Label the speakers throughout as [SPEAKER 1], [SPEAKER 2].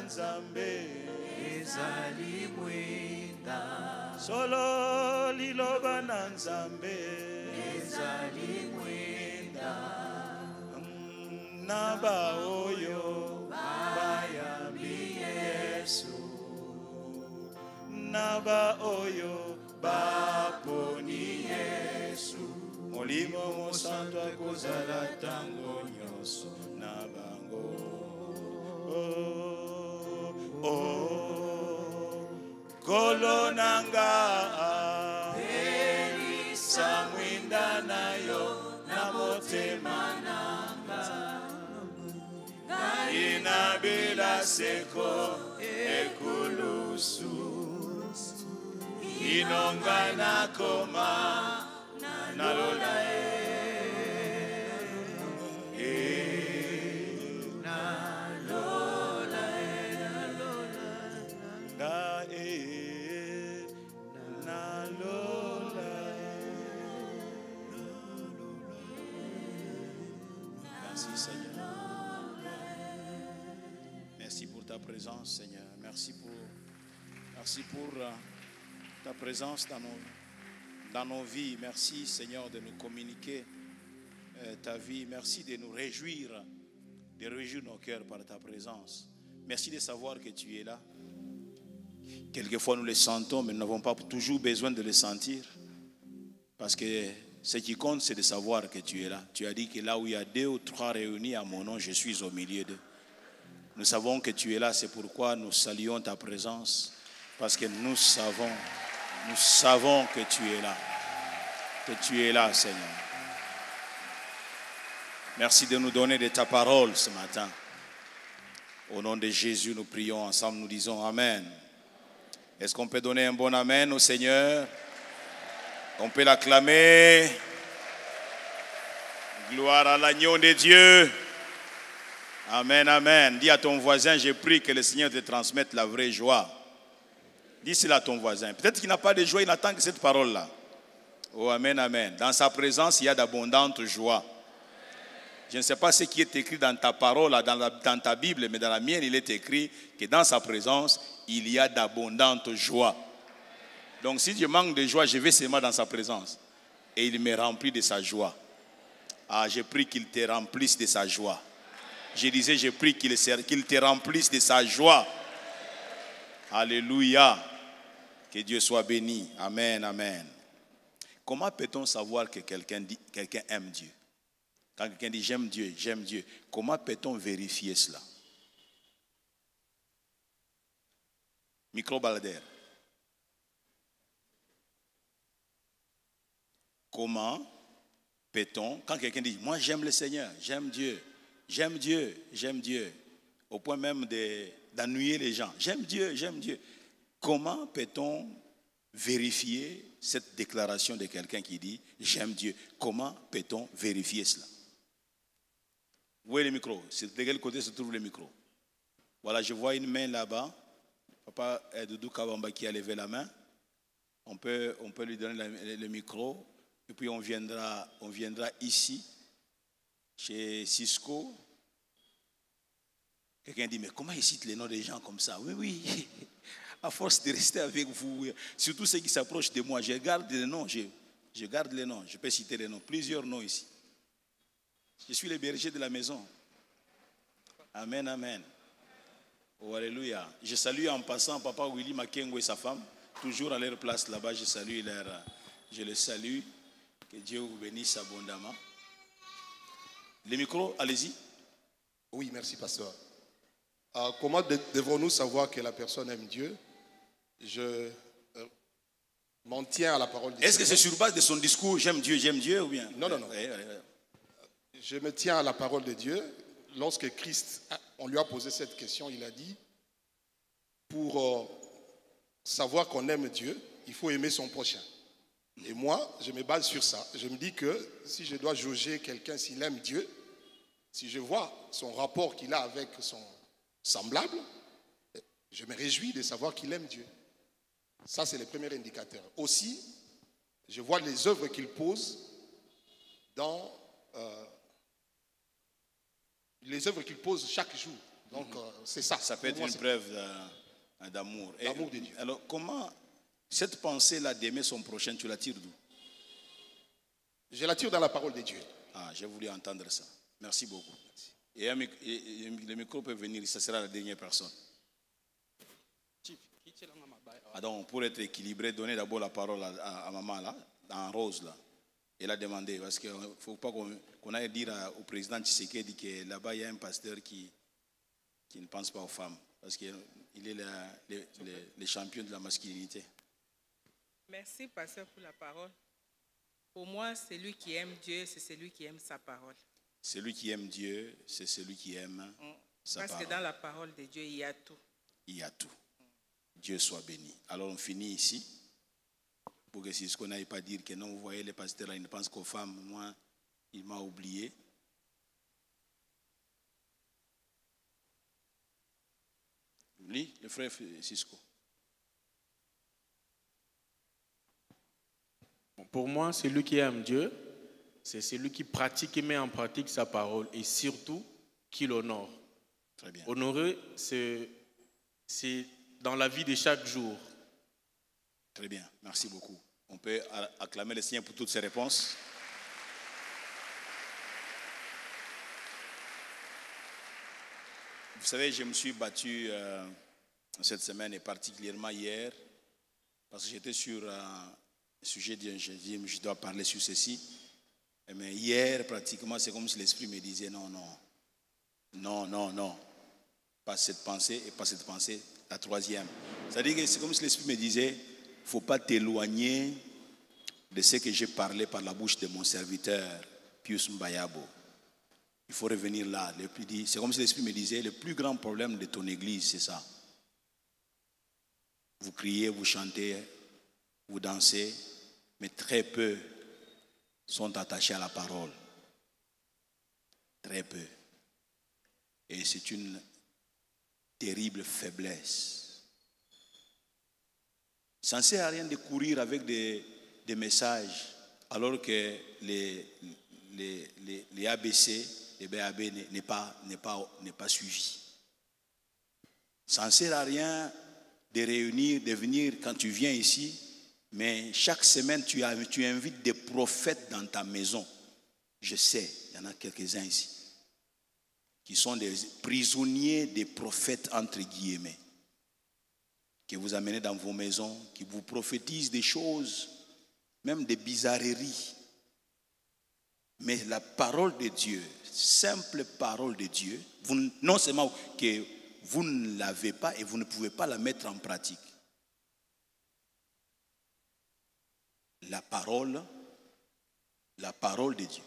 [SPEAKER 1] nzambe
[SPEAKER 2] ezali mwinda
[SPEAKER 1] solo liloba na nzambe
[SPEAKER 2] ezali mwinda
[SPEAKER 1] na baoyo bayambi Yesu na baoyo baponi Yesu molimo mosantu akozala tango nyonso na bango kolo nanga elisa mwinda na yo na motema nanga inabela seko ekulusu inonga nakoma nalola Merci Seigneur. Merci pour ta présence Seigneur. Merci pour ta présence dans nos vies. Merci Seigneur de nous communiquer ta vie. Merci de nous réjouir, nos cœurs par ta présence. Merci de savoir que tu es là. Quelquefois nous le sentons, mais nous n'avons pas toujours besoin de le sentir. Parce que ce qui compte, c'est de savoir que tu es là. Tu as dit que là où il y a 2 ou 3 réunis à mon nom, je suis au milieu d'eux. Nous savons que tu es là, c'est pourquoi nous saluons ta présence. Parce que nous savons que tu es là. Que tu es là, Seigneur. Merci de nous donner de ta parole ce matin. Au nom de Jésus, nous prions ensemble, nous disons Amen. Est-ce qu'on peut donner un bon Amen au Seigneur? On peut l'acclamer. Gloire à l'agneau de Dieu. Amen, amen. Dis à ton voisin, je prie que le Seigneur te transmette la vraie joie. Dis cela à ton voisin. Peut-être qu'il n'a pas de joie, il n'attend que cette parole-là. Oh, amen, amen. Dans sa présence, il y a d'abondantes joies. Je ne sais pas ce qui est écrit dans ta parole, dans ta Bible, mais dans la mienne, il est écrit que dans sa présence, il y a d'abondantes joies. Donc si je manque de joie, je vais seulement dans sa présence. Et il me remplit de sa joie. Ah, je prie qu'il te remplisse de sa joie. Je disais, je prie qu'il te remplisse de sa joie. Alléluia. Que Dieu soit béni. Amen, amen. Comment peut-on savoir que quelqu'un aime Dieu? Quand quelqu'un dit j'aime Dieu, comment peut-on vérifier cela? Micro-baladère. Comment peut-on, quand quelqu'un dit moi j'aime le Seigneur, j'aime Dieu, au point même d'ennuyer les gens, j'aime Dieu, comment peut-on vérifier cette déclaration de quelqu'un qui dit j'aime Dieu? Comment peut-on vérifier cela? Où est le micro? De quel côté se trouve le micro? Voilà, je vois une main là-bas. Papa Doudou Kawamba qui a levé la main. On peut lui donner le micro. Et puis on viendra ici, chez Cisco. Quelqu'un dit, mais comment il cite les noms des gens comme ça? Oui. À force de rester avec vous, surtout ceux qui s'approchent de moi, je garde les noms. Je garde les noms. Je peux citer les noms. Plusieurs noms ici. Je suis le berger de la maison. Amen, amen. Oh, alléluia. Je salue en passant Papa Willy Makengo et sa femme, toujours à leur place là-bas. Je les salue. Que Dieu vous bénisse abondamment. Les micros, allez-y.
[SPEAKER 3] Oui, merci, pasteur. Comment devrons-nous savoir que la personne aime Dieu? Je m'en tiens à la parole de Dieu.
[SPEAKER 1] Est-ce que c'est sur base de son discours, j'aime Dieu ou bien?
[SPEAKER 3] Non. Je me tiens à la parole de Dieu. Lorsque Christ, on lui a posé cette question, il a dit, pour savoir qu'on aime Dieu, il faut aimer son prochain. Et moi, je me base sur ça. Je me dis que si je dois jauger quelqu'un s'il aime Dieu, si je vois son rapport qu'il a avec son semblable, je me réjouis de savoir qu'il aime Dieu. Ça, c'est le premier indicateur. Aussi, je vois les œuvres qu'il pose les œuvres qu'il pose chaque jour. Donc, c'est ça.
[SPEAKER 1] Ça peut être une preuve d'amour.
[SPEAKER 3] L'amour de Dieu.
[SPEAKER 1] Alors, comment cette pensée-là d'aimer son prochain, tu la tires d'où?
[SPEAKER 3] Je la tire dans la parole de Dieu.
[SPEAKER 1] Ah, j'ai voulu entendre ça. Merci beaucoup. Et le micro peut venir, ça sera la dernière personne. Ah, donc, pour être équilibré, donnez d'abord la parole à maman là, en rose là. Elle a demandé, parce qu'il ne faut pas qu'on aille dire au président Tshisekedi que là-bas il y a un pasteur qui ne pense pas aux femmes, parce qu'il est le champion de la masculinité.
[SPEAKER 4] Merci, pasteur, pour la parole. Pour moi, celui qui aime Dieu, c'est celui qui aime sa parole.
[SPEAKER 1] Celui qui aime Dieu, c'est celui qui aime sa parole.
[SPEAKER 4] Parce que dans la parole de Dieu, il y a tout.
[SPEAKER 1] Il y a tout. Dieu soit béni. Alors on finit ici. Pour que si ce qu'on n'aille pas dire que non, vous voyez, les pasteurs là, ils ne pensent qu'aux femmes. Moi, il m'a oublié. Lis, le frère Cisco.
[SPEAKER 5] Pour moi, celui qui aime Dieu, c'est celui qui pratique et met en pratique sa parole et surtout qui l'honore.
[SPEAKER 1] Très bien.
[SPEAKER 5] Honorer, c'est dans la vie de chaque jour.
[SPEAKER 1] Très bien, merci beaucoup. On peut acclamer le Seigneur pour toutes ces réponses. Vous savez, je me suis battu cette semaine et particulièrement hier parce que j'étais sur un sujet je dois parler sur ceci. Mais hier, pratiquement, c'est comme si l'Esprit me disait non. Pas cette pensée et pas cette pensée, la troisième. C'est-à-dire que c'est comme si l'Esprit me disait, il ne faut pas t'éloigner de ce que j'ai parlé par la bouche de mon serviteur, Pius Mbayabo. Il faut revenir là. C'est comme si l'Esprit me disait, le plus grand problème de ton église, c'est ça. Vous criez, vous chantez, vous dansez, mais très peu sont attachés à la parole. Très peu. Et c'est une terrible faiblesse. Ça ne sert à rien de courir avec des messages alors que les ABC, les BAB n'est pas suivi. Ça ne sert à rien de réunir, de venir quand tu viens ici, mais chaque semaine tu invites des prophètes dans ta maison. Je sais, il y en a quelques-uns ici qui sont des prisonniers des prophètes entre guillemets, que vous amenez dans vos maisons, qui vous prophétisent des choses, même des bizarreries. Mais la parole de Dieu, simple parole de Dieu, non seulement que vous ne l'avez pas et vous ne pouvez pas la mettre en pratique. La parole de Dieu.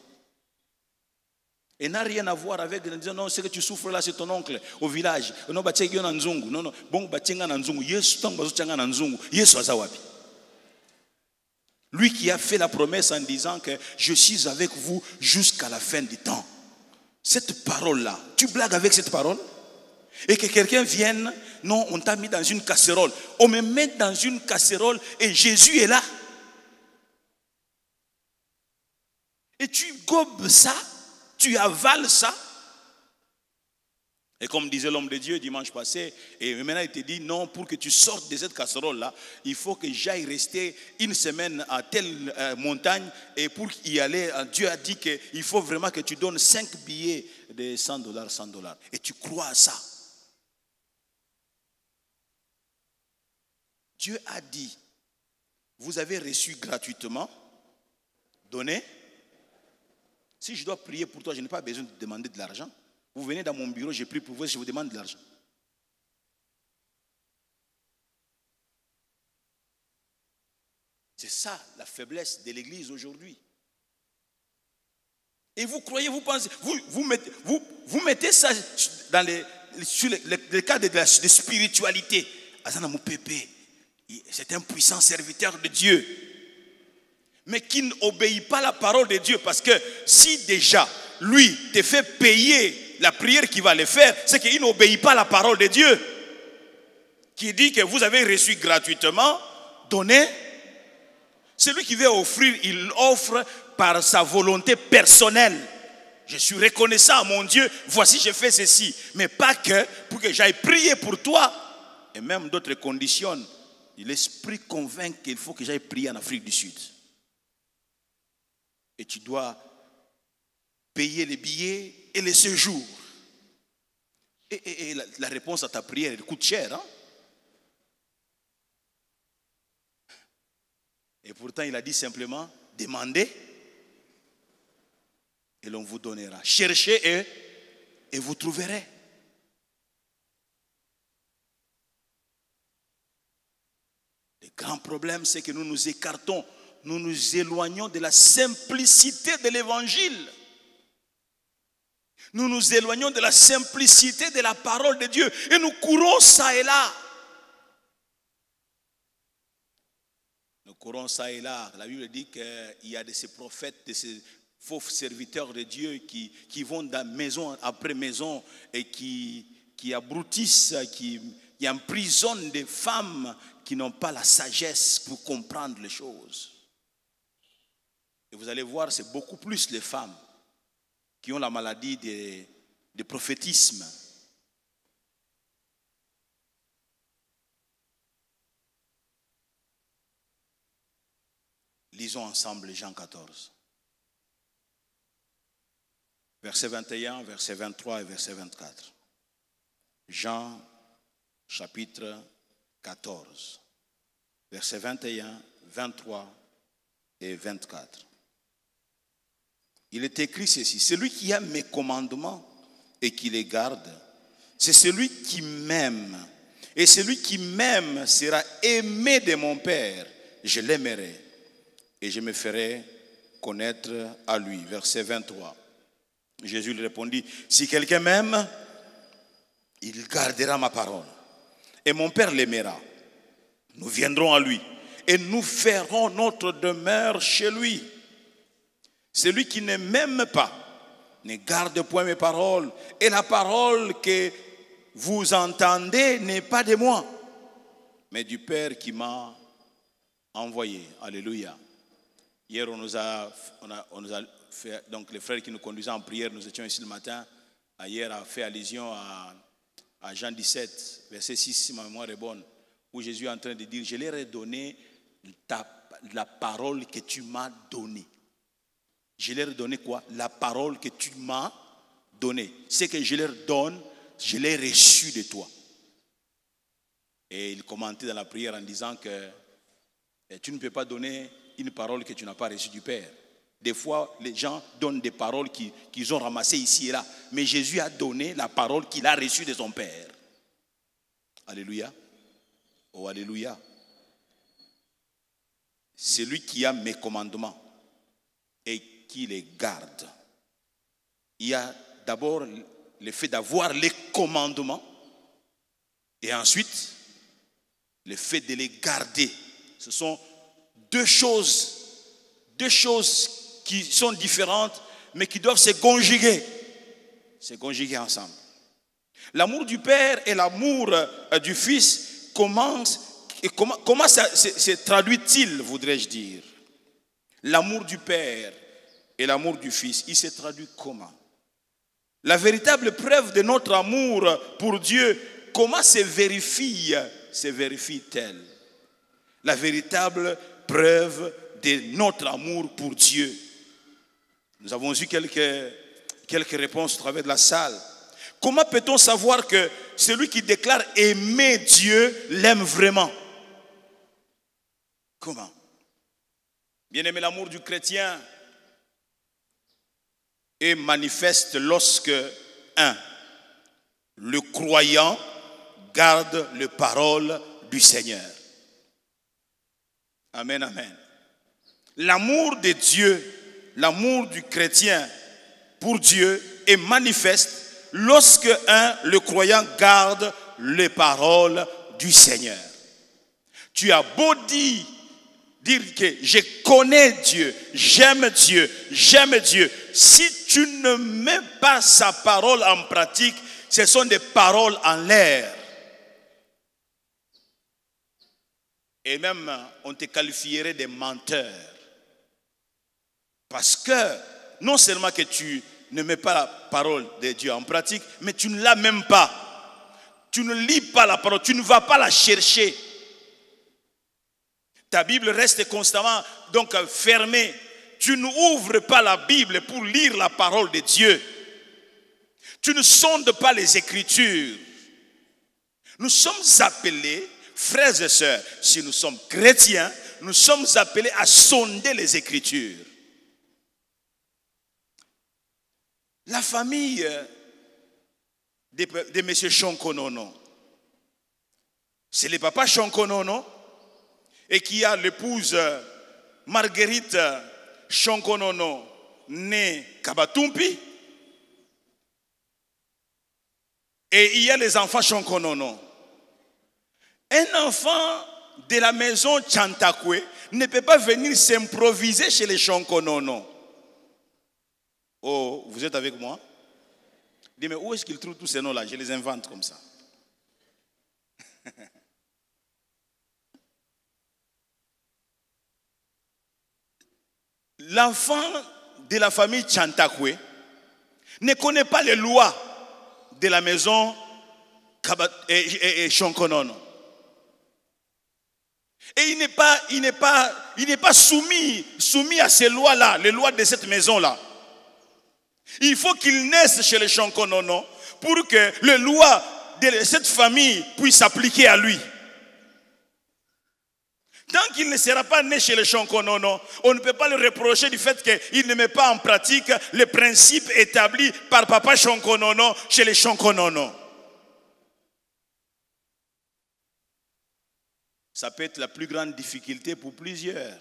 [SPEAKER 1] Et n'a rien à voir avec disant non, ce que tu souffres là, c'est ton oncle au village. Non, non, bon, lui qui a fait la promesse en disant que je suis avec vous jusqu'à la fin du temps. Cette parole-là, tu blagues avec cette parole? Et que quelqu'un vienne, non, on t'a mis dans une casserole. On me met dans une casserole et Jésus est là. Et tu gobes ça, tu avales ça. Et comme disait l'homme de Dieu dimanche passé, et maintenant il te dit non, pour que tu sortes de cette casserole-là, il faut que j'aille rester une semaine à telle montagne. Et pour y aller, Dieu a dit qu'il faut vraiment que tu donnes 5 billets de $100, 100 $. Et tu crois à ça. Dieu a dit, vous avez reçu gratuitement, donnez. Si je dois prier pour toi, je n'ai pas besoin de demander de l'argent. Vous venez dans mon bureau, je prie pour vous, je vous demande de l'argent. C'est ça la faiblesse de l'église aujourd'hui. Et vous croyez, vous pensez, vous mettez ça dans sur le cadre de spiritualité. C'est un puissant serviteur de Dieu. Mais qui n'obéit pas à la parole de Dieu. Parce que si déjà, lui te fait payer la prière qu'il va le faire, c'est qu'il n'obéit pas à la parole de Dieu. Qui dit que vous avez reçu gratuitement, donnez. Celui qui veut offrir, il offre par sa volonté personnelle. je suis reconnaissant à mon Dieu, voici j'ai fait ceci. Mais pas que pour que j'aille prier pour toi. Et même d'autres conditions. L'esprit convainc qu'il faut que j'aille prier en Afrique du Sud. Et tu dois payer les billets et les séjours. Et la réponse à ta prière, elle coûte cher. Hein? Et pourtant, il a dit simplement, demandez et l'on vous donnera. Cherchez et vous trouverez. Le grand problème, c'est que nous nous écartons, nous nous éloignons de la simplicité de l'évangile. Nous nous éloignons de la simplicité de la parole de Dieu et nous courons ça et là. Nous courons ça et là. La Bible dit qu'il y a de ces prophètes, de ces faux serviteurs de Dieu qui vont de maison après maison et qui abrutissent, qui emprisonnent des femmes qui n'ont pas la sagesse pour comprendre les choses. Et vous allez voir, c'est beaucoup plus les femmes qui ont la maladie de prophétisme. Lisons ensemble Jean 14. Verset 21, verset 23 et verset 24. Jean chapitre 14. Verset 21, 23 et 24. Il est écrit ceci: celui qui a mes commandements et qui les garde, c'est celui qui m'aime. Et celui qui m'aime sera aimé de mon Père. Je l'aimerai et je me ferai connaître à lui. Verset 23. Jésus lui répondit: si quelqu'un m'aime, il gardera ma parole. Et mon Père l'aimera. Nous viendrons à lui et nous ferons notre demeure chez lui. Celui qui ne m'aime pas ne garde point mes paroles. Et la parole que vous entendez n'est pas de moi, mais du Père qui m'a envoyé. Alléluia. Hier, on nous a fait, donc les frères qui nous conduisaient en prière, nous étions ici le matin. Hier, a fait allusion à Jean 17, verset 6, si ma mémoire est bonne, où Jésus est en train de dire: je leur ai donné la parole que tu m'as donnée. Je leur ai donné quoi? La parole que tu m'as donnée. Ce que je leur donne, je l'ai reçu de toi. Et il commentait dans la prière en disant que tu ne peux pas donner une parole que tu n'as pas reçue du Père. Des fois, les gens donnent des paroles qu'ils ont ramassées ici et là. Mais Jésus a donné la parole qu'il a reçue de son Père. Alléluia. Oh, alléluia. Celui qui a mes commandements et qui les garde. Il y a d'abord le fait d'avoir les commandements et ensuite le fait de les garder. Ce sont deux choses qui sont différentes mais qui doivent se conjuguer ensemble. L'amour du Père et l'amour du Fils comment ça se traduit-il, voudrais-je dire? L'amour du Père et l'amour du Fils, il se traduit comment? La véritable preuve de notre amour pour Dieu, comment se vérifie-t-elle? La véritable preuve de notre amour pour Dieu. Nous avons eu quelques réponses au travers de la salle. Comment peut-on savoir que celui qui déclare aimer Dieu l'aime vraiment? Comment? Bien aimé, l'amour du chrétien est manifeste lorsque, 1. Le croyant garde les paroles du Seigneur. Amen, amen. L'amour de Dieu, l'amour du chrétien pour Dieu est manifeste lorsque, 1. Le croyant garde les paroles du Seigneur. Tu as beau dire que je connais Dieu, j'aime Dieu, si tu ne mets pas sa parole en pratique, ce sont des paroles en l'air. Et même, on te qualifierait de menteur. Parce que, non seulement que tu ne met pas la parole de Dieu en pratique, mais tu ne l'as même pas. Tu ne lis pas la parole, tu ne vas pas la chercher. Ta Bible reste constamment donc fermée. Tu n'ouvres pas la Bible pour lire la parole de Dieu. Tu ne sondes pas les Écritures. Nous sommes appelés, frères et sœurs, si nous sommes chrétiens, nous sommes appelés à sonder les Écritures. La famille de M. Shonkonono, c'est le papa Shonkonono et qui a l'épouse Marguerite Shonkonono, née Kabatumpi. Et il y a les enfants Shonkonono. Un enfant de la maison Chantakwe ne peut pas venir s'improviser chez les Shonkonono. Oh, vous êtes avec moi? Dis, mais où est-ce qu'ils trouvent tous ces noms-là? Je les invente comme ça. L'enfant de la famille Chantakwe ne connaît pas les lois de la maison Shonkonono. Et il n'est pas soumis à ces lois-là, les lois de cette maison-là. Il faut qu'il naisse chez les Shonkonono pour que les lois de cette famille puissent s'appliquer à lui. Tant qu'il ne sera pas né chez les Shonkonono, on ne peut pas le reprocher du fait qu'il ne met pas en pratique les principes établis par papa Shonkonono chez les Shonkonono. Ça peut être la plus grande difficulté pour plusieurs.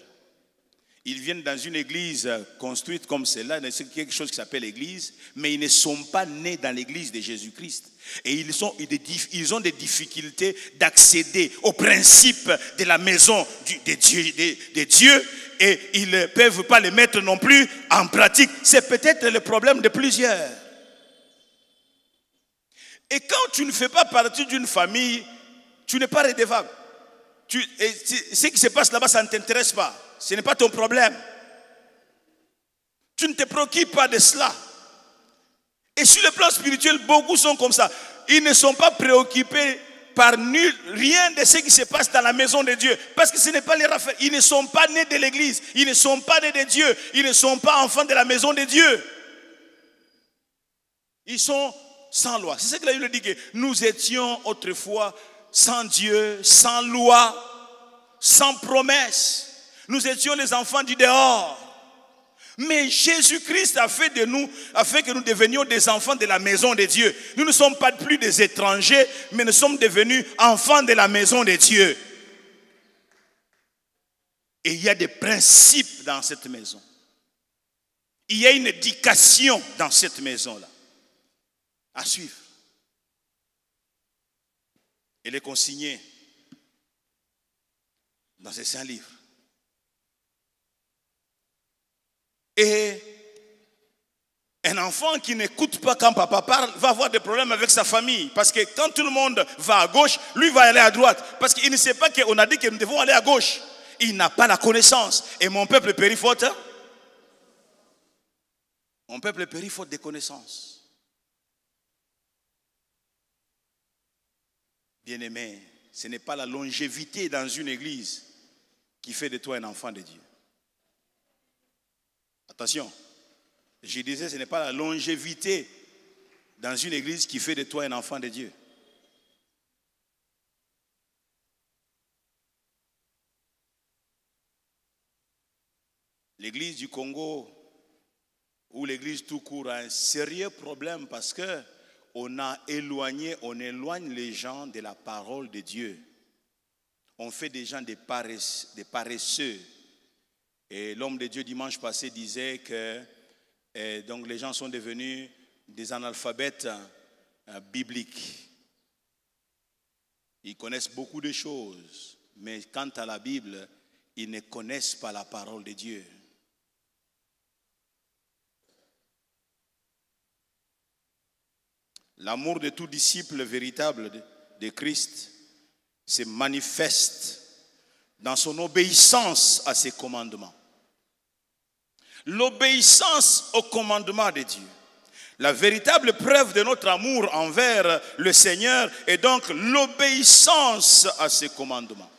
[SPEAKER 1] Ils viennent dans une église construite comme celle-là, c'est quelque chose qui s'appelle l'église, mais ils ne sont pas nés dans l'église de Jésus-Christ. Et ils ont des difficultés d'accéder aux principes de la maison de Dieu et ils ne peuvent pas les mettre non plus en pratique. C'est peut-être le problème de plusieurs. Et quand tu ne fais pas partie d'une famille, tu n'es pas redevable. Ce qui se passe là-bas, ça ne t'intéresse pas. Ce n'est pas ton problème. Tu ne te préoccupes pas de cela. Et sur le plan spirituel, beaucoup sont comme ça. Ils ne sont pas préoccupés par rien de ce qui se passe dans la maison de Dieu. Parce que ce n'est pas leur affaire. Ils ne sont pas nés de l'église. Ils ne sont pas nés de Dieu. Ils ne sont pas enfants de la maison de Dieu. Ils sont sans loi. C'est ce que la Bible dit, que nous étions autrefois sans Dieu, sans loi, sans promesse. Nous étions les enfants du dehors. Mais Jésus-Christ a fait que nous devenions des enfants de la maison de Dieu. Nous ne sommes pas plus des étrangers, mais nous sommes devenus enfants de la maison de Dieu. Et il y a des principes dans cette maison. Il y a une éducation dans cette maison-là à suivre. Elle est consignée dans ces saints livres. Et un enfant qui n'écoute pas quand papa parle va avoir des problèmes avec sa famille. Parce que quand tout le monde va à gauche, lui va aller à droite. Parce qu'il ne sait pas qu'on a dit que nous devons aller à gauche. Il n'a pas la connaissance. Et mon peuple périt faute. Mon peuple périt faute de connaissance. Bien-aimé, ce n'est pas la longévité dans une église qui fait de toi un enfant de Dieu. Attention, je disais, ce n'est pas la longévité dans une église qui fait de toi un enfant de Dieu. L'église du Congo ou l'église tout court a un sérieux problème parce que on éloigne les gens de la parole de Dieu. On fait des gens des paresseux. Et l'homme de Dieu dimanche passé disait que donc les gens sont devenus des analphabètes bibliques. Ils connaissent beaucoup de choses, mais quant à la Bible, ils ne connaissent pas la parole de Dieu. L'amour de tout disciple véritable de Christ se manifeste dans son obéissance à ses commandements. L'obéissance au commandement de Dieu. La véritable preuve de notre amour envers le Seigneur est donc l'obéissance à ses commandements.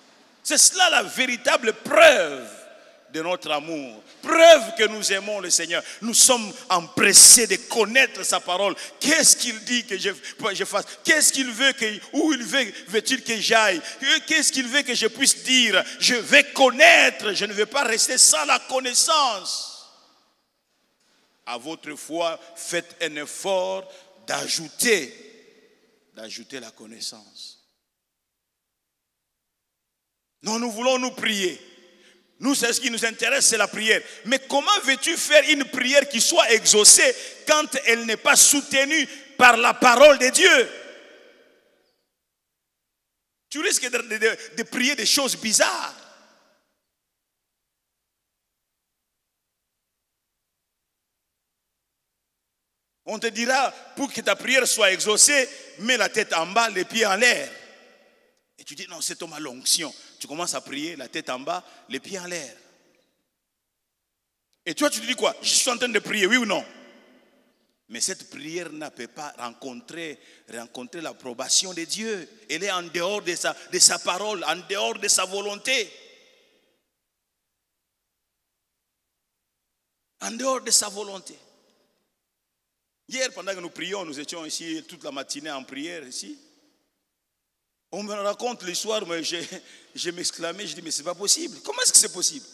[SPEAKER 1] C'est cela la véritable preuve de notre amour. Preuve que nous aimons le Seigneur. Nous sommes empressés de connaître sa parole. Qu'est-ce qu'il dit que je fasse? Qu'est-ce qu'il veut où veut-il que j'aille? Qu'est-ce qu'il veut que je puisse dire? Je vais connaître. Je ne vais pas rester sans la connaissance. À votre foi, faites un effort d'ajouter la connaissance. Non, nous voulons nous prier. Nous, c'est ce qui nous intéresse, c'est la prière. Mais comment veux-tu faire une prière qui soit exaucée quand elle n'est pas soutenue par la parole de Dieu? Tu risques de prier des choses bizarres. On te dira, pour que ta prière soit exaucée, mets la tête en bas, les pieds en l'air. Et tu dis, non, cet homme a l'onction. Tu commences à prier, la tête en bas, les pieds en l'air. Et toi, tu te dis quoi? Je suis en train de prier, oui ou non? Mais cette prière ne peut pas rencontrer l'approbation de Dieu. Elle est en dehors de sa parole, en dehors de sa volonté. En dehors de sa volonté. Hier, pendant que nous prions, nous étions ici toute la matinée en prière ici. On me raconte l'histoire, mais je m'exclamais, je dis, mais c'est pas possible. Comment est-ce que c'est possible?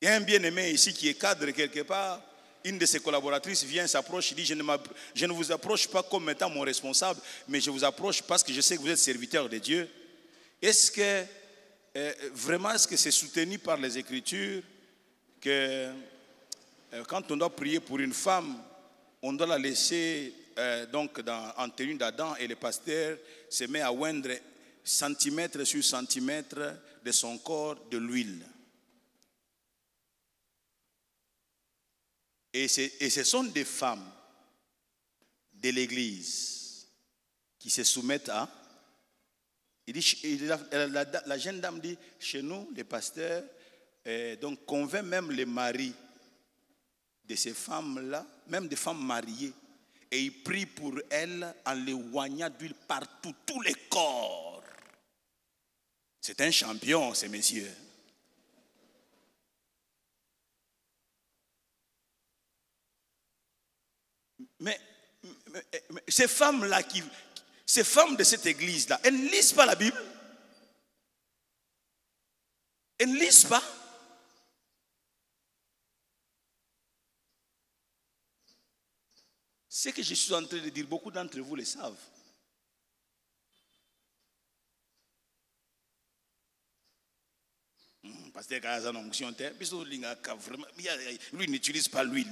[SPEAKER 1] Il y a un bien-aimé ici qui est cadre quelque part. Une de ses collaboratrices vient, s'approche, dit, je ne vous approche pas comme étant mon responsable, mais je vous approche parce que je sais que vous êtes serviteur de Dieu. Est-ce que, vraiment, est-ce que c'est soutenu par les Écritures que quand on doit prier pour une femme, on doit la laisser en tenue d'Adam et le pasteur se met à oindre centimètre sur centimètre de son corps de l'huile. Et ce sont des femmes de l'église qui se soumettent à... La jeune dame dit, chez nous, les pasteurs, donc convainc même les maris de ces femmes-là, même des femmes mariées, et il prie pour elles en les oignant d'huile partout, tous les corps. C'est un champion, ces messieurs. Mais ces femmes-là, ces femmes de cette église-là, elles ne lisent pas la Bible. Elles ne lisent pas. Ce que je suis en train de dire, beaucoup d'entre vous le savent. Parce que lui n'utilise pas l'huile.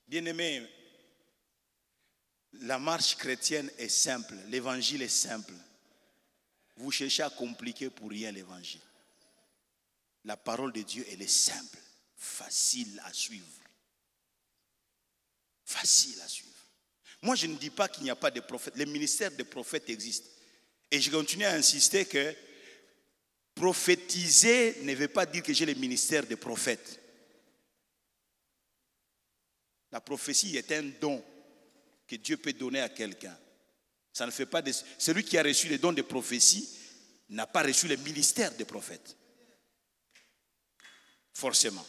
[SPEAKER 1] Bien-aimés, la marche chrétienne est simple, l'évangile est simple. Vous cherchez à compliquer pour rien l'évangile. La parole de Dieu, elle est simple, facile à suivre. Facile à suivre. Moi, je ne dis pas qu'il n'y a pas de prophètes. Les ministères de prophètes existent. Et je continue à insister que prophétiser ne veut pas dire que j'ai le ministère de prophète. La prophétie est un don que Dieu peut donner à quelqu'un. Ça ne fait pas de... Celui qui a reçu le don de prophétie n'a pas reçu le ministère de prophète. Forcément.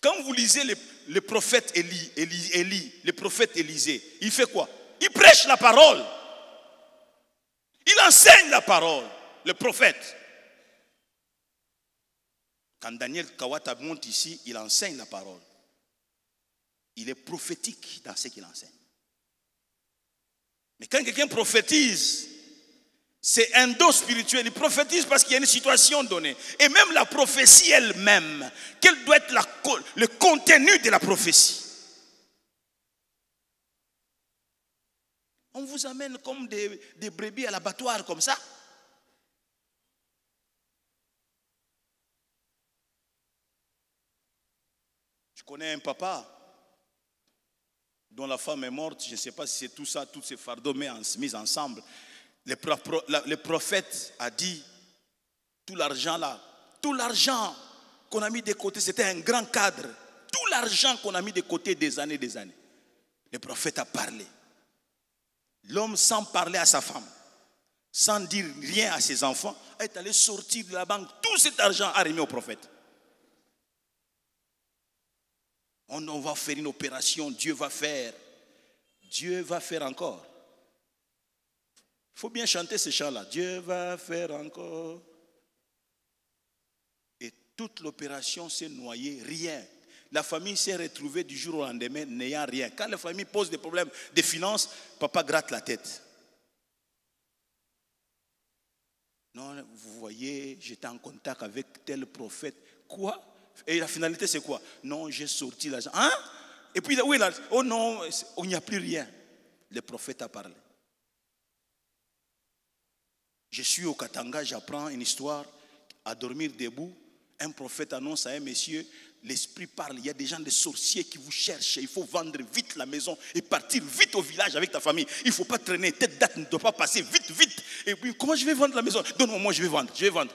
[SPEAKER 1] Quand vous lisez le prophète Élie, le prophète Élisée, il fait quoi? Il prêche la parole. Il enseigne la parole, le prophète. Quand Daniel Kawata monte ici, il enseigne la parole. Il est prophétique dans ce qu'il enseigne. Mais quand quelqu'un prophétise, c'est un don spirituel. Il prophétise parce qu'il y a une situation donnée. Et même la prophétie elle-même, quel doit être le contenu de la prophétie? On vous amène comme des brebis à l'abattoir comme ça. Je connais un papa dont la femme est morte. Je ne sais pas si c'est tout ça, tous ces fardeaux mis ensemble. Le prophète a dit Tout l'argent là, tout l'argent qu'on a mis de côté, c'était un grand cadre. Tout l'argent qu'on a mis de côté des années. Le prophète a parlé. L'homme, sans parler à sa femme, sans dire rien à ses enfants, est allé sortir de la banque. Tout cet argent a remis au prophète. On va faire une opération, Dieu va faire encore. Il faut bien chanter ce chant-là. Dieu va faire encore. Et toute l'opération s'est noyée, rien. La famille s'est retrouvée du jour au lendemain n'ayant rien. Quand la famille pose des problèmes de finances, papa gratte la tête. Non, vous voyez, j'étais en contact avec tel prophète. Quoi? Et la finalité, c'est quoi? Non, j'ai sorti l'argent. Hein? Et puis, oui, là, oh non, il n'y a plus rien. Le prophète a parlé. Je suis au Katanga, j'apprends une histoire. À dormir debout, un prophète annonce à un monsieur, l'esprit parle, il y a des gens, des sorciers qui vous cherchent. Il faut vendre vite la maison et partir vite au village avec ta famille. Il ne faut pas traîner, telle date ne doit pas passer, vite. Et puis, comment je vais vendre la maison? Donne-moi, moi je vais vendre.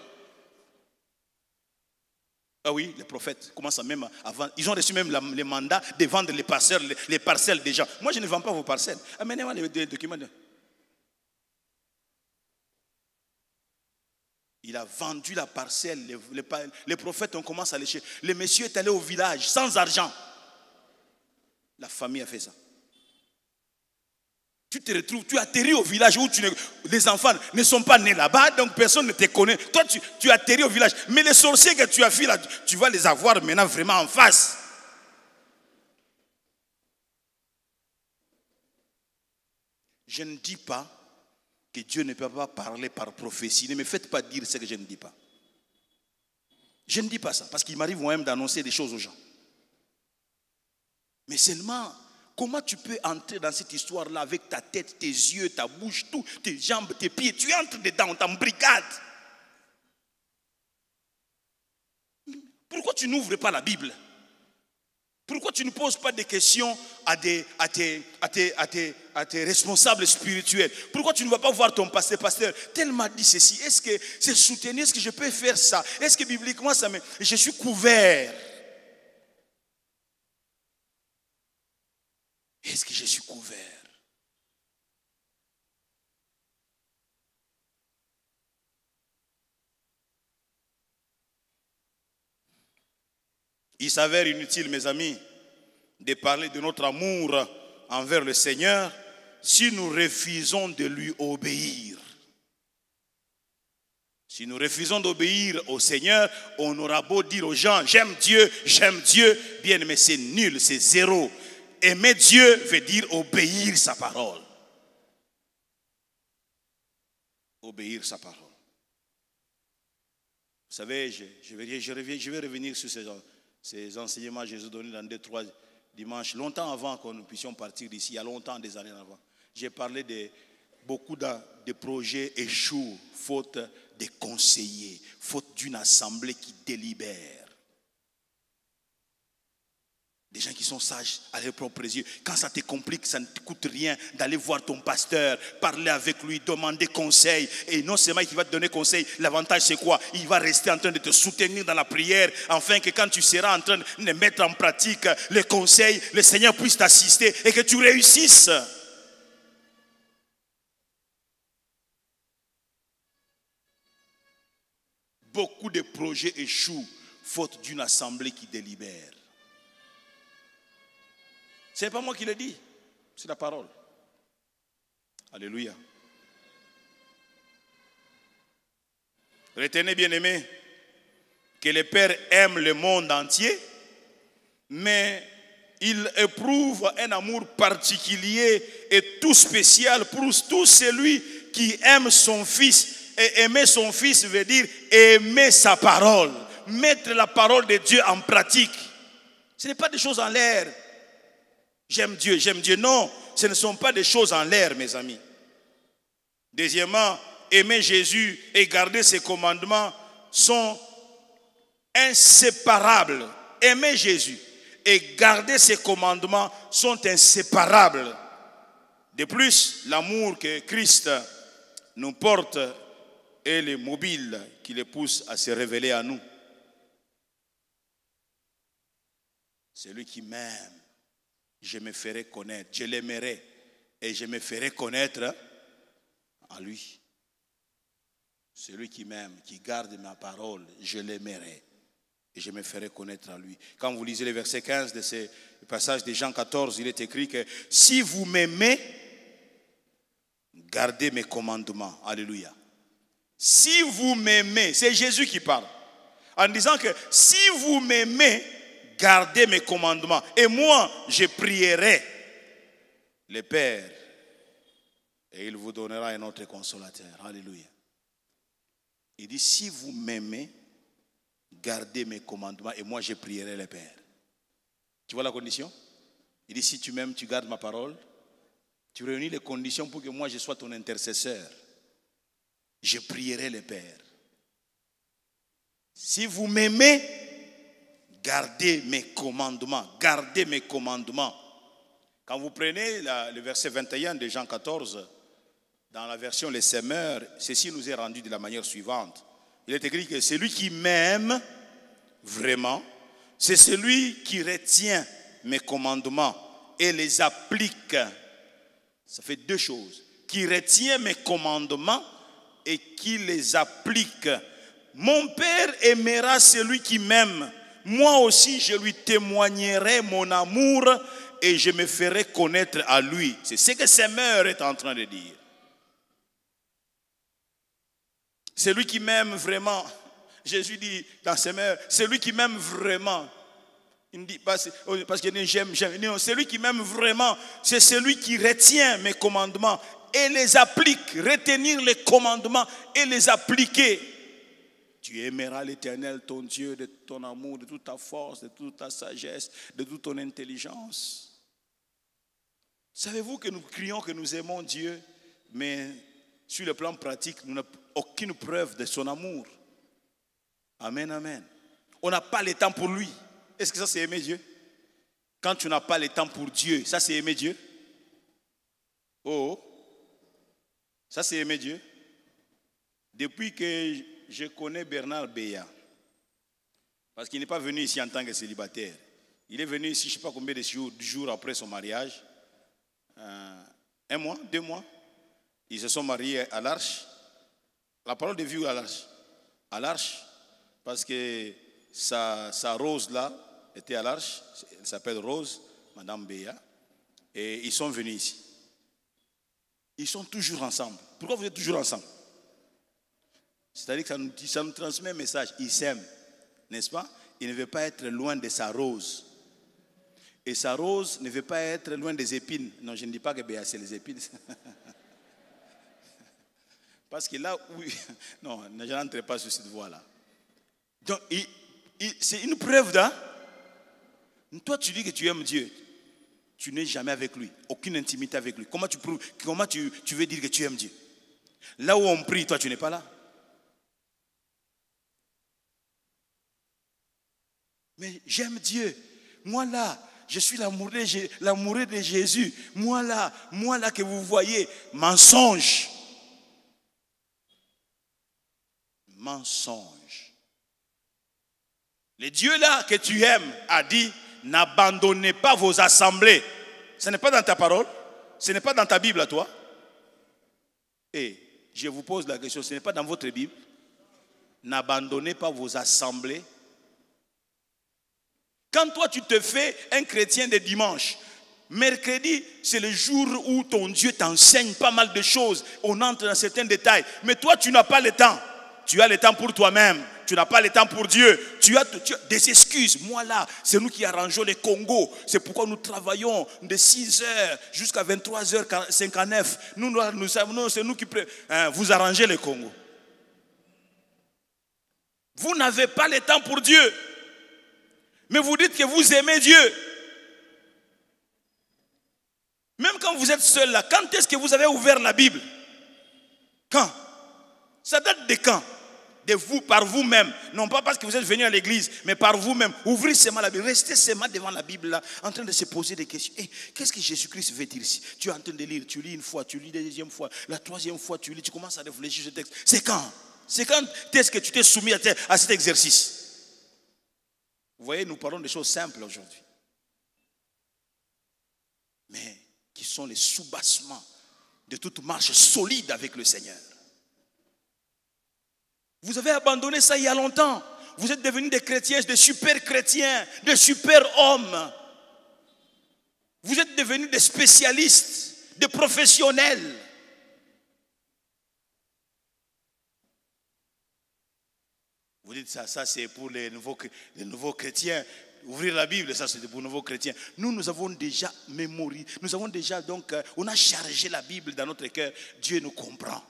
[SPEAKER 1] Ah oui, les prophètes commencent même à vendre. Ils ont reçu même les mandats de vendre les parcelles des gens. Moi, je ne vends pas vos parcelles. Amenez-moi les documents. Il a vendu la parcelle. Les prophètes ont commencé à lécher. Le monsieur est allé au village sans argent. La famille a fait ça. Tu te retrouves, tu atterris au village où les enfants ne sont pas nés là-bas, donc personne ne te connaît. Toi, tu atterris au village. Mais les sorciers que tu as fait là, tu vas les avoir maintenant vraiment en face. Je ne dis pas que Dieu ne peut pas parler par prophétie. Ne me faites pas dire ce que je ne dis pas. Je ne dis pas ça, parce qu'il m'arrive moi-même d'annoncer des choses aux gens. Mais seulement, comment tu peux entrer dans cette histoire-là avec ta tête, tes yeux, ta bouche, tout, tes jambes, tes pieds? Tu entres dedans, on t'embrigade. Pourquoi tu n'ouvres pas la Bible? Pourquoi tu ne poses pas des questions à tes responsables spirituels? Pourquoi tu ne vas pas voir ton pasteur? Tel m'a dit ceci. Est-ce que c'est soutenu? Est-ce que je peux faire ça? Est-ce que bibliquement ça me... Je suis couvert. Est-ce que je suis couvert? Il s'avère inutile, mes amis, de parler de notre amour envers le Seigneur si nous refusons de lui obéir. Si nous refusons d'obéir au Seigneur, on aura beau dire aux gens, j'aime Dieu, bien, mais c'est nul, c'est zéro. Aimer Dieu veut dire obéir sa parole. Obéir sa parole. Vous savez, je vais revenir sur ces enseignements que Jésus donnés dans 2-3 dimanches, longtemps avant que nous puissions partir d'ici, il y a longtemps, des années avant. J'ai parlé de beaucoup de projets échouent, faute de conseillers, faute d'une assemblée qui délibère. Des gens qui sont sages à leurs propres yeux. Quand ça te complique, ça ne te coûte rien d'aller voir ton pasteur, parler avec lui, demander conseil. Et non seulement il va te donner conseil, l'avantage c'est quoi? Il va rester en train de te soutenir dans la prière, afin que quand tu seras en train de mettre en pratique les conseils, le Seigneur puisse t'assister et que tu réussisses. Beaucoup de projets échouent, faute d'une assemblée qui délibère. Ce n'est pas moi qui le dis, c'est la parole. Alléluia. Retenez bien aimés que le Père aime le monde entier, mais il éprouve un amour particulier et tout spécial pour tout celui qui aime son Fils. Et aimer son Fils veut dire aimer sa parole, mettre la parole de Dieu en pratique. Ce n'est pas des choses en l'air. J'aime Dieu. Non, ce ne sont pas des choses en l'air, mes amis. Deuxièmement, aimer Jésus et garder ses commandements sont inséparables. Aimer Jésus et garder ses commandements sont inséparables. De plus, l'amour que Christ nous porte et les mobiles qui les poussent à se révéler à nous. Celui qui m'aime, je me ferai connaître, je l'aimerai et je me ferai connaître à lui. Celui qui m'aime, qui garde ma parole, je l'aimerai et je me ferai connaître à lui. Quand vous lisez le verset 15 de ce passage de Jean 14, il est écrit que si vous m'aimez, gardez mes commandements. Alléluia. Si vous m'aimez, c'est Jésus qui parle, en disant que si vous m'aimez, gardez mes commandements. Et moi, je prierai le Père et il vous donnera un autre consolateur. Alléluia. Il dit, si vous m'aimez, gardez mes commandements et moi, je prierai le Père. Tu vois la condition? Il dit, si tu m'aimes, tu gardes ma parole. Tu réunis les conditions pour que moi, je sois ton intercesseur. Je prierai le Père. Si vous m'aimez, gardez mes commandements. Gardez mes commandements. Quand vous prenez le verset 21 de Jean 14, dans la version Les Semeurs, ceci nous est rendu de la manière suivante. Il est écrit que celui qui m'aime vraiment, c'est celui qui retient mes commandements et les applique. Ça fait deux choses. Qui retient mes commandements et qui les applique. Mon Père aimera celui qui m'aime. Moi aussi, je lui témoignerai mon amour et je me ferai connaître à lui. C'est ce que Semeur est en train de dire. Celui qui m'aime vraiment, Jésus dit dans Semeur, celui qui m'aime vraiment, il ne dit pas parce qu'il dit j'aime. Non, celui qui m'aime vraiment, c'est celui qui retient mes commandements et les applique. Retenir les commandements et les appliquer. Tu aimeras l'Éternel, ton Dieu, de ton amour, de toute ta force, de toute ta sagesse, de toute ton intelligence. Savez-vous que nous crions que nous aimons Dieu, mais sur le plan pratique, nous n'avons aucune preuve de son amour. Amen, amen. On n'a pas le temps pour lui. Est-ce que ça c'est aimer Dieu? Quand tu n'as pas le temps pour Dieu, ça c'est aimer Dieu? Oh, ça c'est aimer Dieu? Depuis que je connais Bernard Béa, parce qu'il n'est pas venu ici en tant que célibataire. Il est venu ici, je ne sais pas combien de jours après son mariage. 1 mois, 2 mois. Ils se sont mariés à l'Arche. La parole de vie à l'Arche. À l'Arche, parce que sa Rose là était à l'Arche. Elle s'appelle Rose, Madame Béa. Et ils sont venus ici. Ils sont toujours ensemble. Pourquoi vous êtes toujours ensemble? C'est-à-dire que ça nous transmet un message. Il s'aime, n'est-ce pas? Il ne veut pas être loin de sa rose. Et sa rose ne veut pas être loin des épines. Non, je ne dis pas que Béa, c'est les épines. Parce que là où... Non, je n'entre pas sur cette voie-là. Donc, c'est une preuve d'un... Toi, tu dis que tu aimes Dieu. Tu n'es jamais avec lui. Aucune intimité avec lui. Comment tu veux dire que tu aimes Dieu? Là où on prie, toi, tu n'es pas là. Mais j'aime Dieu. Moi là, je suis l'amoureux de Jésus. Moi là que vous voyez, mensonge. Mensonge. Le Dieu là que tu aimes a dit, n'abandonnez pas vos assemblées. Ce n'est pas dans ta parole, ce n'est pas dans ta Bible à toi. Et je vous pose la question, ce n'est pas dans votre Bible. N'abandonnez pas vos assemblées. Quand toi tu te fais un chrétien de dimanche, mercredi c'est le jour où ton Dieu t'enseigne pas mal de choses, on entre dans certains détails, mais toi tu n'as pas le temps. Tu as le temps pour toi-même, tu n'as pas le temps pour Dieu. Tu as des excuses. Moi là, c'est nous qui arrangeons les Congos. C'est pourquoi nous travaillons de 6h jusqu'à 23h59. Nous c'est nous qui vous arrangez les Congos. Vous n'avez pas le temps pour Dieu. Mais vous dites que vous aimez Dieu. Même quand vous êtes seul là, quand est-ce que vous avez ouvert la Bible? Quand? Ça date de quand? De vous, par vous-même. Non pas parce que vous êtes venu à l'église, mais par vous-même. Ouvrez seulement la Bible. Restez seulement devant la Bible là, en train de se poser des questions. Hey, qu'est-ce que Jésus-Christ veut dire ici? Tu es en train de lire, tu lis une fois, tu lis la deuxième fois, la troisième fois, tu lis, tu commences à réfléchir ce texte. C'est quand? C'est quand est-ce que tu t'es soumis à cet exercice? Vous voyez, nous parlons des choses simples aujourd'hui. Mais qui sont les sous-bassements de toute marche solide avec le Seigneur. Vous avez abandonné ça il y a longtemps. Vous êtes devenus des chrétiens, des super chrétiens, des super hommes. Vous êtes devenus des spécialistes, des professionnels. Vous dites ça c'est pour les nouveaux chrétiens. Ouvrir la Bible, ça c'est pour les nouveaux chrétiens. Nous avons déjà mémorisé, on a chargé la Bible dans notre cœur. Dieu nous comprend.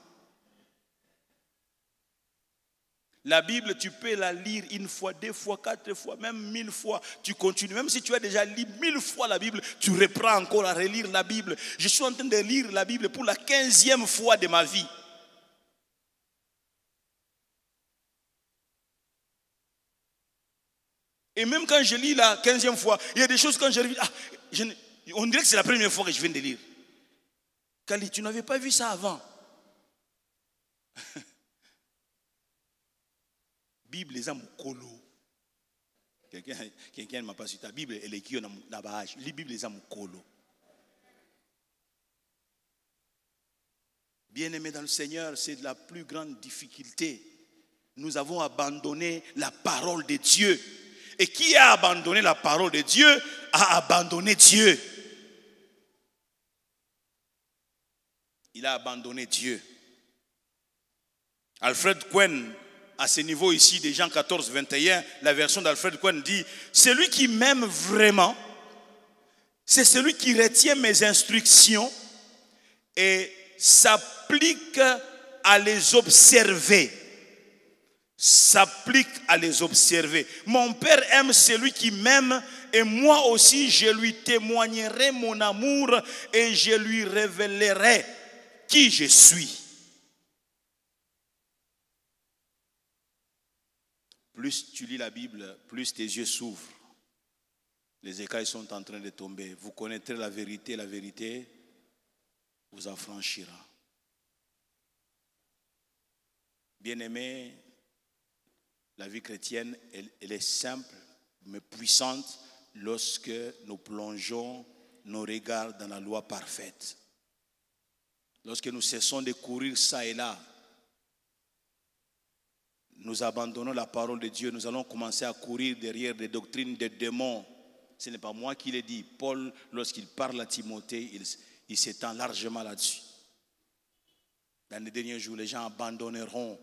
[SPEAKER 1] La Bible, tu peux la lire une fois, 2 fois, 4 fois, même 1000 fois. Tu continues. Même si tu as déjà lu 1000 fois la Bible, tu reprends encore à relire la Bible. Je suis en train de lire la Bible pour la 15e fois de ma vie. Et même quand je lis la 15e fois, il y a des choses quand je lis, on dirait que c'est la première fois que je viens de lire. Kali, tu n'avais pas vu ça avant. Bible les amukolo. Quelqu'un ne m'a pas su ta Bible, elle est qui na bahage. Les Bibles les amukolo. Bien-aimés dans le Seigneur, c'est de la plus grande difficulté. Nous avons abandonné la parole de Dieu. Et qui a abandonné la parole de Dieu a abandonné Dieu. Il a abandonné Dieu. Alfred Cohen, à ce niveau ici, de Jean 14, 21, la version d'Alfred Cohen dit, celui qui m'aime vraiment, c'est celui qui retient mes instructions et s'applique à les observer. S'applique à les observer. Mon Père aime celui qui m'aime et moi aussi je lui témoignerai mon amour et je lui révélerai qui je suis. Plus tu lis la Bible, plus tes yeux s'ouvrent. Les écailles sont en train de tomber. Vous connaîtrez la vérité vous affranchira. Bien-aimés, la vie chrétienne, elle est simple, mais puissante lorsque nous plongeons nos regards dans la loi parfaite. Lorsque nous cessons de courir ça et là, nous abandonnons la parole de Dieu, nous allons commencer à courir derrière des doctrines des démons. Ce n'est pas moi qui l'ai dit. Paul, lorsqu'il parle à Timothée, il s'étend largement là-dessus. Dans les derniers jours, les gens abandonneront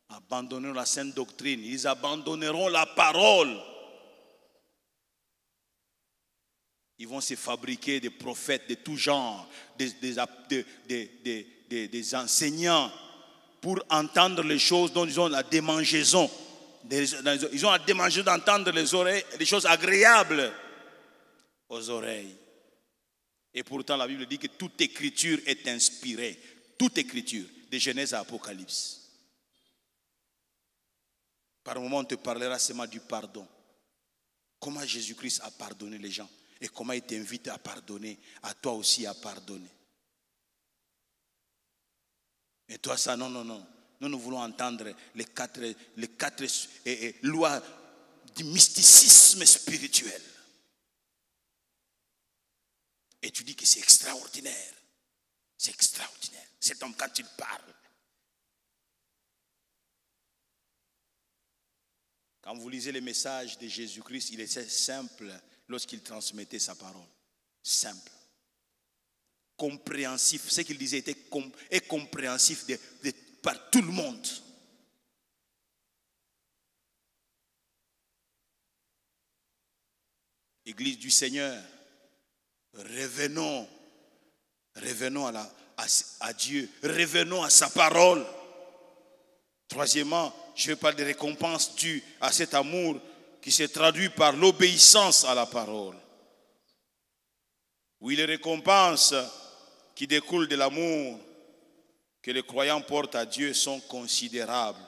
[SPEAKER 1] la sainte doctrine. Ils abandonneront la parole. Ils vont se fabriquer des prophètes de tout genre, des enseignants pour entendre les choses dont ils ont la démangeaison. Ils ont la démangeaison d'entendre les choses agréables aux oreilles. Et pourtant, la Bible dit que toute écriture est inspirée. Toute écriture, de Genèse à Apocalypse. Par moment, on te parlera seulement du pardon. Comment Jésus-Christ a pardonné les gens et comment il t'invite à pardonner, à toi aussi à pardonner. Et toi, ça, non. Nous voulons entendre les quatre lois du mysticisme spirituel. Et tu dis que c'est extraordinaire. C'est extraordinaire. Cet homme, quand il parle, quand vous lisez les messages de Jésus-Christ, il était simple lorsqu'il transmettait sa parole. Simple. Compréhensif. Ce qu'il disait est compréhensif par tout le monde. Église du Seigneur, revenons à Dieu, revenons à sa parole. Troisièmement, je vais parler des récompenses dues à cet amour qui se traduit par l'obéissance à la parole. Oui, les récompenses qui découlent de l'amour que les croyants portent à Dieu sont considérables.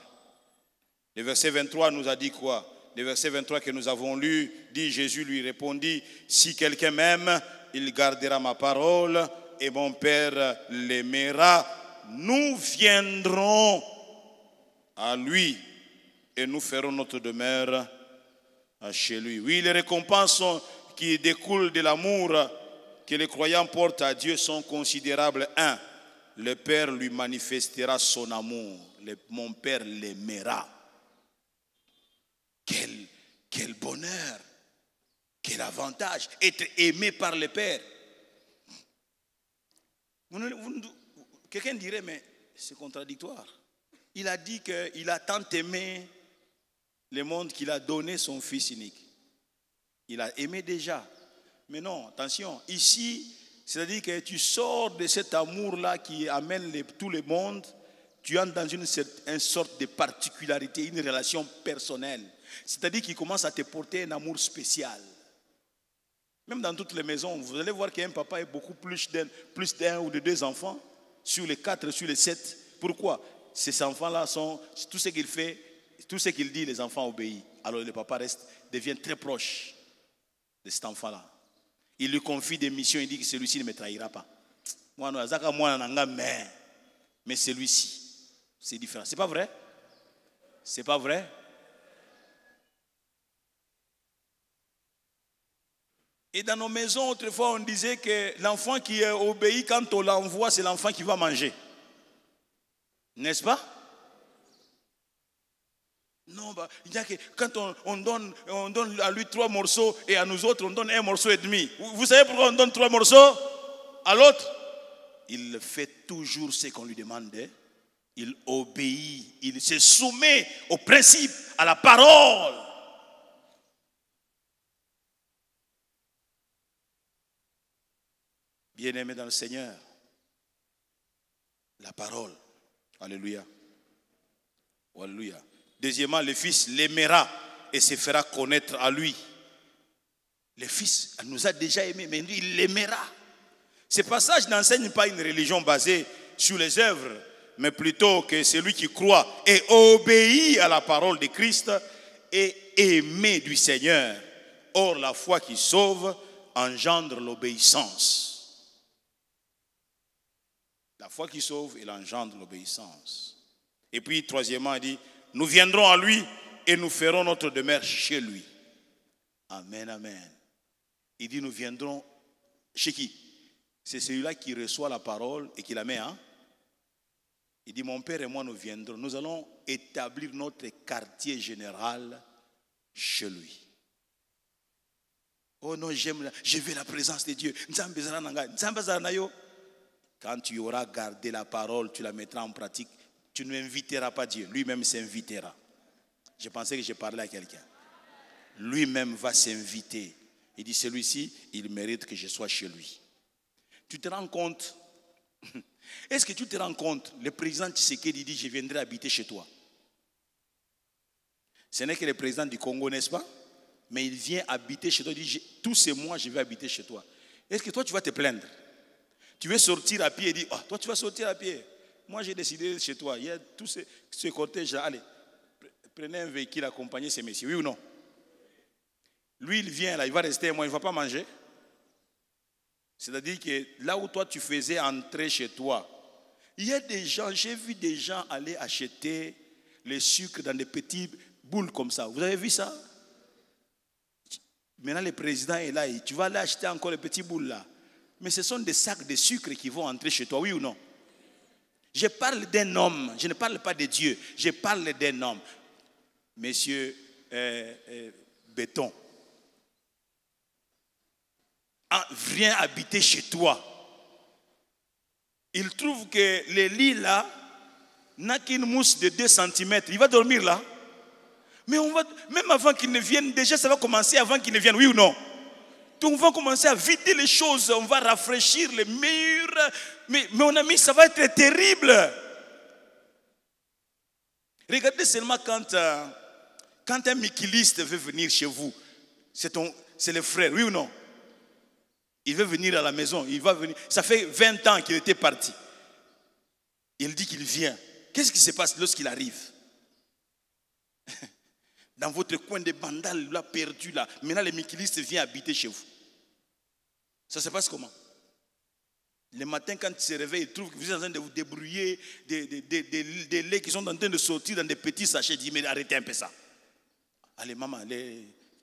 [SPEAKER 1] Le verset 23 nous a dit quoi? Le verset 23 que nous avons lu dit, Jésus lui répondit, si quelqu'un m'aime, il gardera ma parole et mon Père l'aimera. Nous viendrons à lui et nous ferons notre demeure chez lui. Oui, les récompenses qui découlent de l'amour que les croyants portent à Dieu sont considérables. 1. Le Père lui manifestera son amour. Mon Père l'aimera. Quel bonheur, quel avantage, être aimé par le Père. Quelqu'un dirait, mais c'est contradictoire. Il a dit qu'il a tant aimé le monde qu'il a donné son Fils unique. Il a aimé déjà. Mais non, attention, ici, c'est-à-dire que tu sors de cet amour-là qui amène tout le monde, tu entres dans une sorte de particularité, une relation personnelle. C'est-à-dire qu'il commence à te porter un amour spécial. Même dans toutes les maisons, vous allez voir qu'un papa est beaucoup plus d'un ou de 2 enfants, sur les 4, sur les 7. Pourquoi? Ces enfants-là sont, tout ce qu'il fait, tout ce qu'il dit, les enfants obéissent. Alors le papa devient très proche de cet enfant-là. Il lui confie des missions, il dit que celui-ci ne me trahira pas. Mais celui-ci, c'est différent. C'est pas vrai? C'est pas vrai? Et dans nos maisons, autrefois, on disait que l'enfant qui obéit, quand on l'envoie, c'est l'enfant qui va manger. N'est-ce pas? Non, il y a que quand on donne à lui 3 morceaux et à nous autres, on donne 1 morceau et demi. Vous savez pourquoi on donne 3 morceaux à l'autre? Il fait toujours ce qu'on lui demande. Il obéit, il se soumet au principe, à la parole. Bien-aimé dans le Seigneur, la parole. Alléluia. Alléluia. Deuxièmement, le Fils l'aimera et se fera connaître à lui. Le Fils nous a déjà aimés, mais lui, il l'aimera. Ce passage n'enseigne pas une religion basée sur les œuvres, mais plutôt que celui qui croit et obéit à la parole de Christ est aimé du Seigneur. Or, la foi qui sauve engendre l'obéissance. La foi qui sauve, elle engendre l'obéissance. Et puis, troisièmement, il dit, nous viendrons à lui et nous ferons notre demeure chez lui. Amen, amen. Il dit, nous viendrons chez qui? C'est celui-là qui reçoit la parole et qui la met, hein? Il dit, mon Père et moi, nous viendrons. Nous allons établir notre quartier général chez lui. Oh non, je veux la présence de Dieu. Quand tu auras gardé la parole, tu la mettras en pratique. Tu ne inviteras pas Dieu. Lui-même s'invitera. Je pensais que je parlais à quelqu'un. Lui-même va s'inviter. Il dit, celui-ci, il mérite que je sois chez lui. Tu te rends compte? Est-ce que tu te rends compte? Le président Tshisekedi dit, je viendrai habiter chez toi. Ce n'est que le président du Congo, n'est-ce pas? Mais il vient habiter chez toi. Il dit, tous ces mois, je vais habiter chez toi. Est-ce que toi, tu vas te plaindre? Tu veux sortir à pied et dire, oh, toi, tu vas sortir à pied. Moi, j'ai décidé chez toi. Il y a tout ce cortège-là. Allez, prenez un véhicule, accompagnez ces messieurs. Oui ou non? Lui, il vient là, il va rester un mois, il ne va pas manger. C'est-à-dire que là où toi, tu faisais entrer chez toi, il y a des gens, j'ai vu des gens aller acheter le sucre dans des petites boules comme ça. Vous avez vu ça? Maintenant, le président est là, et tu vas aller acheter encore les petites boules là. Mais ce sont des sacs de sucre qui vont entrer chez toi, oui ou non? Je parle d'un homme, je ne parle pas de Dieu, je parle d'un homme. Monsieur Béton, viens habiter chez toi. Il trouve que le lit là n'a qu'une mousse de 2 cm. Il va dormir là. Mais même avant qu'il ne vienne, déjà ça va commencer avant qu'il ne vienne, oui ou non? Donc on va commencer à vider les choses, on va rafraîchir les murs. Mais mon ami, ça va être terrible. Regardez seulement quand un miquiliste veut venir chez vous, c'est le frère, oui ou non? Il veut venir à la maison, il va venir. Ça fait 20 ans qu'il était parti. Il dit qu'il vient. Qu'est-ce qui se passe lorsqu'il arrive? Dans votre coin de Bandal, là, perdu là. Maintenant, le miquiliste vient habiter chez vous. Ça se passe comment? Le matin, quand tu se réveilles, il trouve que vous êtes en train de vous débrouiller, des laits qui sont en train de sortir dans des petits sachets. Il dit, mais arrêtez un peu ça. Allez, maman,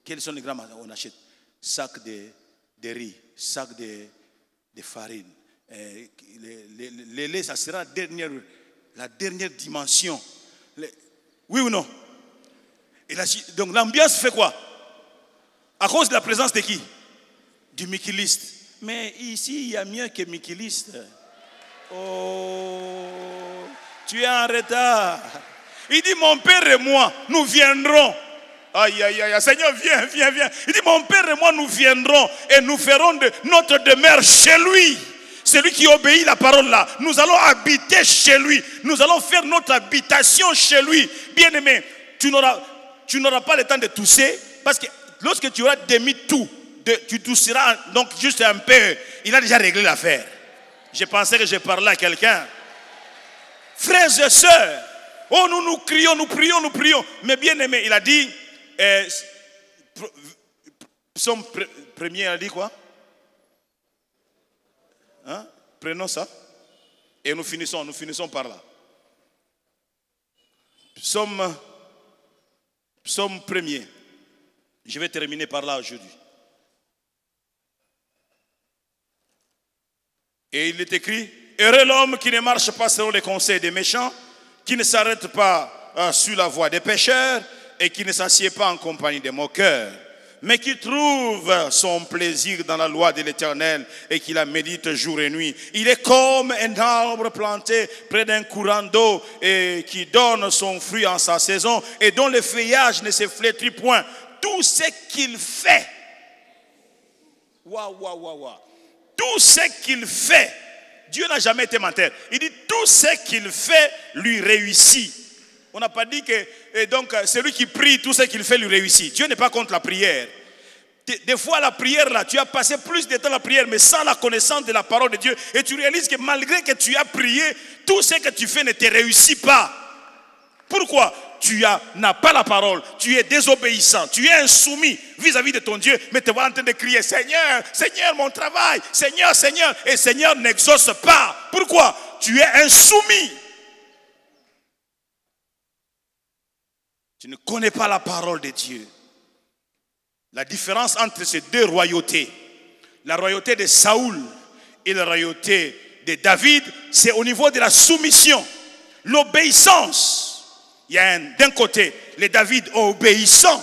[SPEAKER 1] quels sont les grammes on achète? Sac de riz, sac de farine. Les laits, ça sera la dernière dimension. Oui ou non? Et donc l'ambiance fait quoi? À cause de la présence de qui? Du Mikiliste. Mais ici, il y a mieux que Mikiliste. Oh, tu es en retard. Il dit, mon père et moi, nous viendrons. Aïe, aïe, aïe, Seigneur, viens. Il dit, mon père et moi, nous viendrons et nous ferons de notre demeure chez lui. Celui qui obéit la parole là, nous allons habiter chez lui. Nous allons faire notre habitation chez lui. Bien-aimé, tu n'auras pas le temps de tousser, parce que lorsque tu auras démis tout, tu tousseras donc juste un peu. Il a déjà réglé l'affaire. Je pensais que je parlais à quelqu'un. Frères et sœurs, oh, nous crions, nous prions. Mais bien aimé, il a dit, Psaume premier, il a dit quoi? Hein? Prenons ça et nous finissons par là. Psaume premier. Je vais terminer par là aujourd'hui. Et il est écrit, heureux l'homme qui ne marche pas selon les conseils des méchants, qui ne s'arrête pas sur la voie des pécheurs et qui ne s'assied pas en compagnie des moqueurs, mais qui trouve son plaisir dans la loi de l'Éternel et qui la médite jour et nuit. Il est comme un arbre planté près d'un courant d'eau et qui donne son fruit en sa saison et dont le feuillage ne se flétrit point. Tout ce qu'il fait, tout ce qu'il fait, Dieu n'a jamais été menteur. Il dit tout ce qu'il fait lui réussit. On n'a pas dit que donc celui qui prie, tout ce qu'il fait lui réussit. Dieu n'est pas contre la prière. Des fois la prière là, tu as passé plus de temps à la prière, mais sans la connaissance de la parole de Dieu, et tu réalises que malgré que tu as prié, tout ce que tu fais ne te réussit pas. Pourquoi? Tu n'as pas la parole, tu es désobéissant, tu es insoumis vis-à-vis de ton Dieu, mais tu vas en train de crier, Seigneur, Seigneur, mon travail, Seigneur, Seigneur, et Seigneur n'exauce pas. Pourquoi? Tu es insoumis. Tu ne connais pas la parole de Dieu. La différence entre ces deux royautés, la royauté de Saoul et la royauté de David, c'est au niveau de la soumission, l'obéissance. Il y a d'un côté les David obéissants,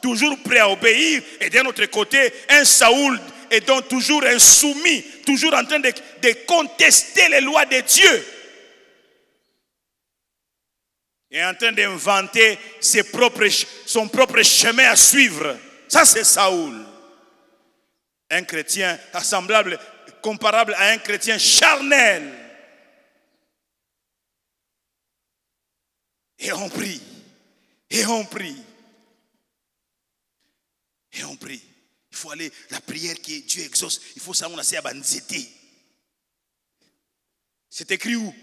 [SPEAKER 1] toujours prêt à obéir, et d'un autre côté un Saoul est donc toujours insoumis, toujours en train de contester les lois de Dieu et en train d'inventer son propre chemin à suivre. Ça c'est Saoul, un chrétien comparable à un chrétien charnel. Et on prie, et on prie, et on prie. Il faut aller, la prière que Dieu exauce, il faut savoir à Banzete. C'est écrit où?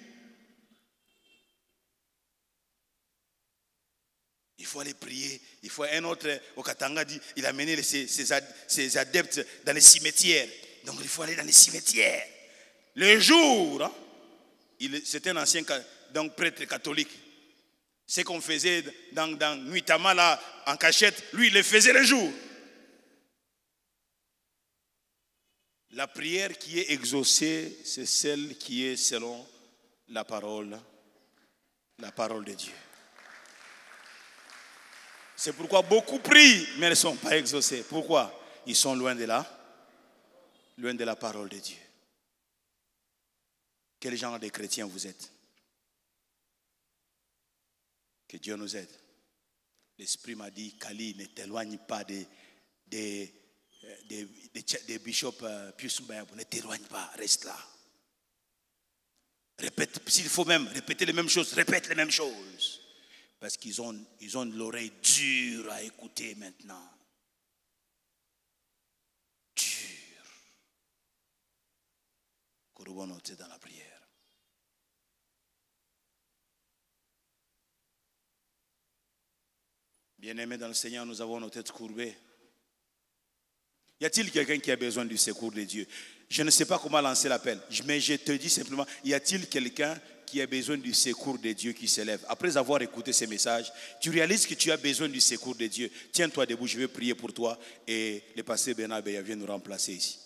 [SPEAKER 1] Il faut aller prier. Il faut un autre, au Katanga dit, il a mené ses adeptes dans les cimetières. Donc il faut aller dans les cimetières. Le jour, hein, c'était un ancien donc, prêtre catholique. Ce qu'on faisait dans Nuitama là, en cachette, lui il le faisait le jour. La prière qui est exaucée, c'est celle qui est selon la parole de Dieu. C'est pourquoi beaucoup prient, mais ne sont pas exaucés. Pourquoi? Ils sont loin de la parole de Dieu. Quel genre de chrétien vous êtes? Que Dieu nous aide. L'Esprit m'a dit, Kali, ne t'éloigne pas des bishops Pius Mbayabou, ne t'éloigne pas, reste là. Répète, s'il faut même répéter les mêmes choses, répète les mêmes choses. Parce qu'ils ont l'oreille dure à écouter maintenant. Dure. Qu'on noter dans la prière. Bien-aimés dans le Seigneur, nous avons nos têtes courbées. Y a-t-il quelqu'un qui a besoin du secours de Dieu? Je ne sais pas comment lancer l'appel, mais je te dis simplement, y a-t-il quelqu'un qui a besoin du secours de Dieu qui s'élève? Après avoir écouté ces messages, tu réalises que tu as besoin du secours de Dieu. Tiens-toi debout, je vais prier pour toi et le pasteur Bernard Beya vient nous remplacer ici.